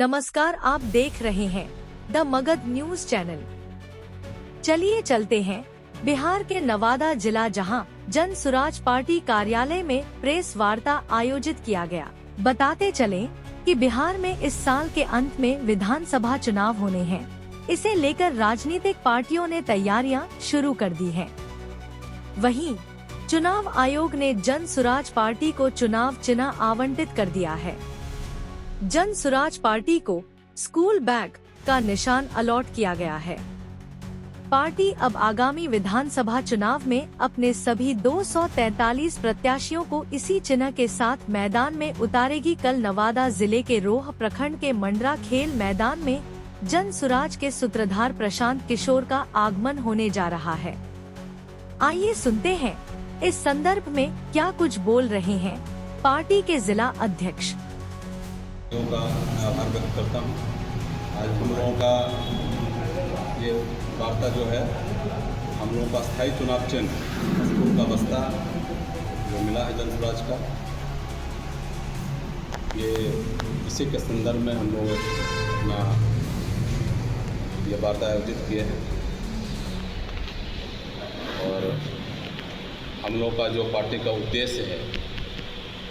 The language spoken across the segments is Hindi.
नमस्कार, आप देख रहे हैं द मगध न्यूज चैनल। चलिए चलते हैं बिहार के नवादा जिला, जहां जन सुराज पार्टी कार्यालय में प्रेस वार्ता आयोजित किया गया। बताते चलें कि बिहार में इस साल के अंत में विधानसभा चुनाव होने हैं। इसे लेकर राजनीतिक पार्टियों ने तैयारियां शुरू कर दी हैं। वहीं चुनाव आयोग ने जन सुराज पार्टी को चुनाव चिन्ह आवंटित कर दिया है। जन सुराज पार्टी को स्कूल बैग का निशान अलॉट किया गया है। पार्टी अब आगामी विधानसभा चुनाव में अपने सभी 243 प्रत्याशियों को इसी चिन्ह के साथ मैदान में उतारेगी। कल नवादा जिले के रोह प्रखंड के मंडरा खेल मैदान में जन सुराज के सूत्रधार प्रशांत किशोर का आगमन होने जा रहा है। आइए सुनते हैं इस संदर्भ में क्या कुछ बोल रहे हैं पार्टी के जिला अध्यक्ष। का आभार व्यक्त करता हूँ। आज हम लोगों का ये वार्ता जो है, हम लोगों का स्थायी चुनाव चिन्ह स्कूल का बस्ता जो मिला है जन सुराज का, ये इसी के संदर्भ में हम लोग अपना ये वार्ता आयोजित किए हैं। और हम लोग का जो पार्टी का उद्देश्य है,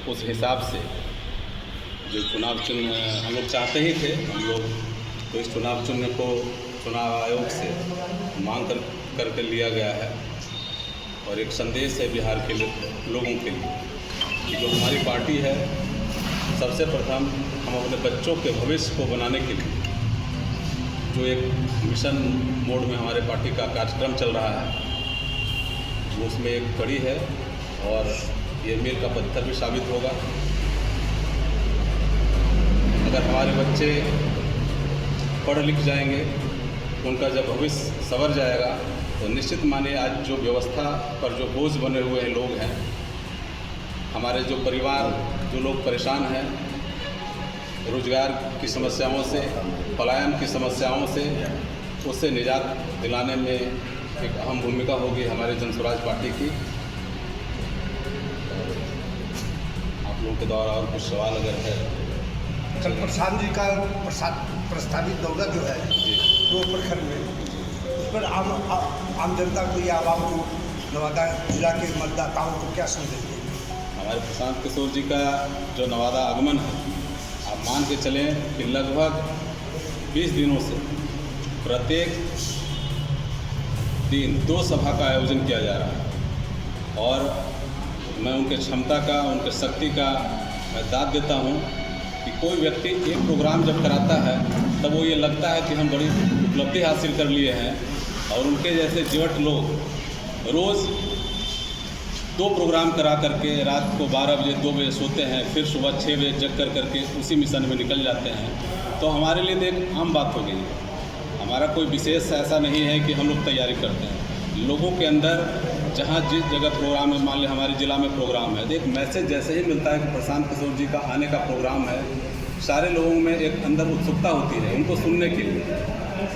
उस हिसाब से जो चुनाव चिन्ह हम लोग चाहते ही थे, हम लोग तो इस चुनाव चिन्ह को चुनाव आयोग से मांग करके लिया गया है। और एक संदेश है बिहार के लोगों के लिए कि जो हमारी पार्टी है, सबसे प्रथम हम अपने बच्चों के भविष्य को बनाने के लिए जो एक मिशन मोड में हमारे पार्टी का कार्यक्रम चल रहा है, वो उसमें एक कड़ी है और ये मील का पत्थर भी साबित होगा। अगर हमारे बच्चे पढ़ लिख जाएंगे, उनका जब भविष्य संवर जाएगा, तो निश्चित माने आज जो व्यवस्था पर जो बोझ बने हुए हैं लोग हैं, हमारे जो परिवार, जो लोग परेशान हैं रोजगार की समस्याओं से, पलायन की समस्याओं से, उससे निजात दिलाने में एक अहम भूमिका होगी हमारे जन सुराज पार्टी की। आप लोगों के द्वारा और कुछ सवाल अगर है। कल प्रशांत जी का प्रस्तावित दौरा जो है दो प्रखंड में, उस पर आम जनता को या आवाम को, नवादा जिला के मतदाताओं को क्या संदेश देंगे? हमारे प्रशांत किशोर जी का जो नवादा आगमन है, आप मान के चलें कि लगभग 20 दिनों से प्रत्येक दिन 2 सभा का आयोजन किया जा रहा है। और मैं उनके क्षमता का, उनके शक्ति का दाद देता हूँ कि कोई व्यक्ति एक प्रोग्राम जब कराता है, तब वो ये लगता है कि हम बड़ी उपलब्धि हासिल कर लिए हैं। और उनके जैसे जिवट लोग रोज़ 2 प्रोग्राम करा करके रात को 12 बजे 2 बजे सोते हैं, फिर सुबह 6 बजे जग करके उसी मिशन में निकल जाते हैं। तो हमारे लिए तो एक आम बात हो गई है। हमारा कोई विशेष ऐसा नहीं है कि हम लोग तैयारी करते हैं। लोगों के अंदर जहाँ जिस जगह प्रोग्राम है, मान लिया हमारे ज़िला में प्रोग्राम है, तो एक मैसेज जैसे ही मिलता है कि प्रशांत किशोर जी का आने का प्रोग्राम है, सारे लोगों में एक अंदर उत्सुकता होती है उनको सुनने के लिए।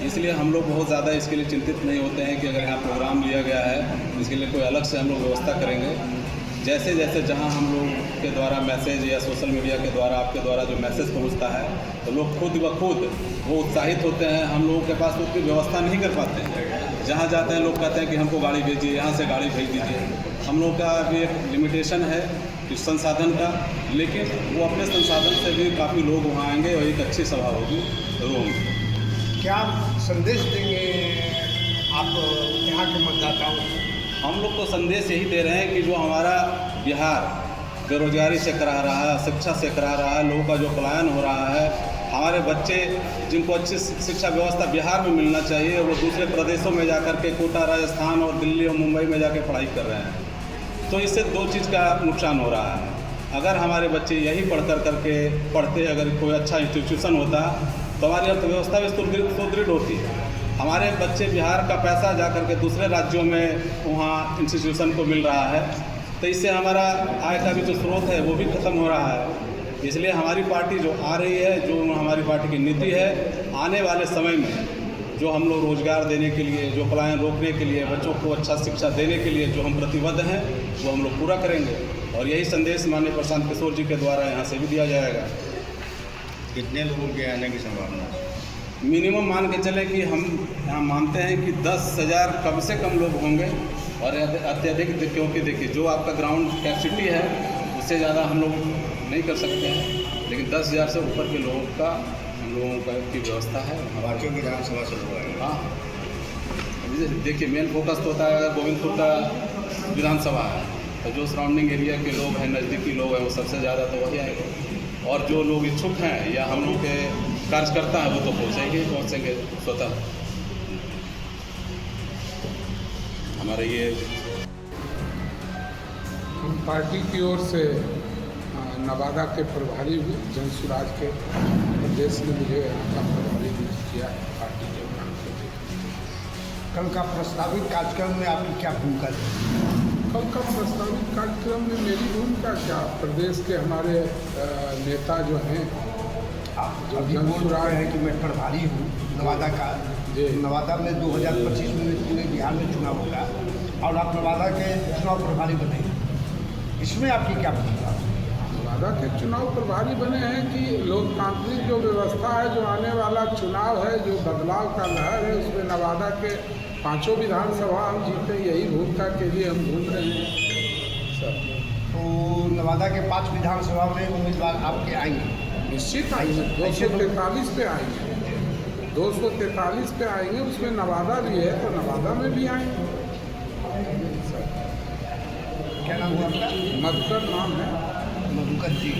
इसलिए हम लोग बहुत ज़्यादा इसके लिए चिंतित नहीं होते हैं कि अगर यहाँ प्रोग्राम लिया गया है, इसके लिए कोई अलग से हम लोग व्यवस्था करेंगे। जैसे जैसे जहाँ हम लोग के द्वारा मैसेज या सोशल मीडिया के द्वारा, आपके द्वारा जो मैसेज पहुँचता है, तो लोग खुद ब खुद वो उत्साहित होते हैं। हम लोगों के पास उतनी व्यवस्था नहीं कर पाते हैं। जहाँ जाते हैं लोग कहते हैं कि हमको गाड़ी भेजिए, यहाँ से गाड़ी भेज दीजिए। हम लोग का भी एक लिमिटेशन है कि संसाधन का, लेकिन वो अपने संसाधन से भी काफ़ी लोग वहाँ आएंगे और एक अच्छी सभा होगी रोम। क्या संदेश देंगे आप यहाँ के मतदाताओं को? हम लोग तो संदेश यही दे रहे हैं कि जो हमारा बिहार बेरोजगारी से करा रहा है, शिक्षा से करा रहा है, लोगों का जो पलायन हो रहा है, हमारे बच्चे जिनको अच्छी शिक्षा व्यवस्था बिहार में मिलना चाहिए, वो दूसरे प्रदेशों में जाकर के कोटा, राजस्थान और दिल्ली और मुंबई में जाके पढ़ाई कर रहे हैं। तो इससे 2 चीज़ का नुकसान हो रहा है। अगर हमारे बच्चे यही पढ़ते अगर कोई अच्छा इंस्टीट्यूशन होता, तो हमारी अर्थव्यवस्था भी सुदृढ़ होती है। हमारे बच्चे बिहार का पैसा जाकर के दूसरे राज्यों में वहाँ इंस्टीट्यूशन को मिल रहा है, तो इससे हमारा आय का भी जो स्रोत है वो भी खत्म हो रहा है। इसलिए हमारी पार्टी जो आ रही है, जो हमारी पार्टी की नीति है, आने वाले समय में जो हम लोग रोजगार देने के लिए, जो पलायन रोकने के लिए, बच्चों को अच्छा शिक्षा देने के लिए जो हम प्रतिबद्ध हैं, वो हम लोग पूरा करेंगे। और यही संदेश माननीय प्रशांत किशोर जी के द्वारा यहाँ से भी दिया जाएगा। कितने लोगों के आने की संभावना है? मिनिमम मान के चले कि हम यहाँ मानते हैं कि 10,000 कम से कम लोग होंगे और अत्यधिक, क्योंकि देखिए जो आपका ग्राउंड कैपेसिटी है उससे ज़्यादा हम लोग नहीं कर सकते हैं, लेकिन 10,000 से ऊपर के लोगों का हम लोगों का की व्यवस्था है। बाकियों विधानसभा से लोग आएंगे। हाँ, देखिए मेन फोकस तो होता है अगर गोविंदपुर का विधानसभा है तो जो सराउंडिंग एरिया के लोग हैं, नज़दीकी लोग हैं, वो सबसे ज़्यादा तो वही आएंगे, और जो लोग इच्छुक हैं या हम लोग के कार्यकर्ता हैं वो तो पहुँचेंगे स्वतः। हमारे ये हम पार्टी की ओर से नवादा के प्रभारी हुए, जनसुराज के प्रदेश ने मुझे यहाँ का प्रभारी नियुक्त किया है पार्टी के नाम से। कल का प्रस्तावित कार्यक्रम में आपकी क्या भूमिका है? कल का प्रस्तावित कार्यक्रम में मेरी भूमिका क्या, प्रदेश के हमारे नेता जो हैं, आप अभी बोल रहे हैं कि मैं प्रभारी हूँ नवादा का। नवादा में 2025 में पूरे बिहार में चुनाव होगा और आप नवादा के चुनाव प्रभारी बने, इसमें आपकी क्या भूमिका? नवादा के चुनाव प्रभारी बने हैं कि लोकतांत्रिक जो व्यवस्था है, जो आने वाला चुनाव है, जो बदलाव का लहर है, उसमें नवादा के 5 विधानसभा हम जीते, यही भूमिका के लिए हम घूम रहे हैं सर। तो नवादा के 5 विधानसभा में उम्मीदवार आपके आएंगे? निश्चित आएंगे, 243 पे आएंगे, 243 पे आएंगे, उसमें नवादा भी है तो नवादा में भी आएंगे। क्या नाम हुआ आपका? मधुकर नाम है। मधुकर जी।